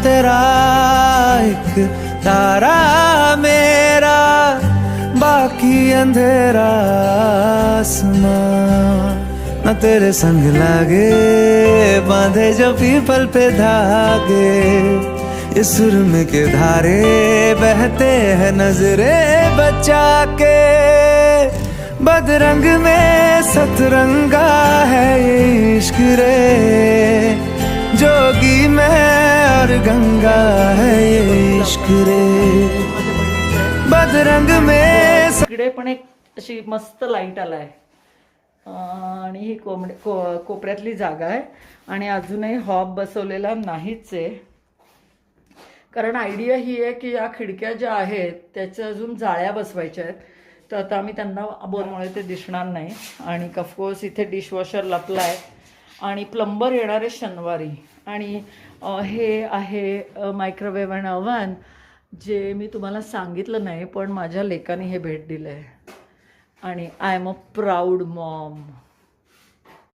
तेरा एक तारा मेरा, बाकी अंधेरा आसमां। न तेरे संग लागे बांधे जो पीपल पे धागे, ये सुरमे के धारे बहते हैं नजरे बचा के। बदरंग में सतरंगा है ये इश्क रे, जोगी में और गंगा है ये इश्क रे। बदरंग में इकडे पण एक अशी मस्त लाईट आलाय आणि ही कोपऱ्यातली जागा आहे आणि अजूनही हॉब बसवलेला नाहीच आहे, कारण आयडिया ही आहे की या खिडक्या ज्या आहेत त्याच्या अजून जाळ्या बसवायच्या आहेत. तर आता आम्ही त्यांना बोलमुळे ते दिसणार नाही. आणि ऑफकोर्स इथे डिशवॉशर लपला आहे आणि प्लंबर येणार आहे शनिवारी. आणि हे आहे मायक्रोवेव्ह आणि ओव्हन, जे मी तुम्हाला सांगितलं नाही पण माझ्या लेकाने हे भेट दिलं आहे आणि I am a proud Maugham.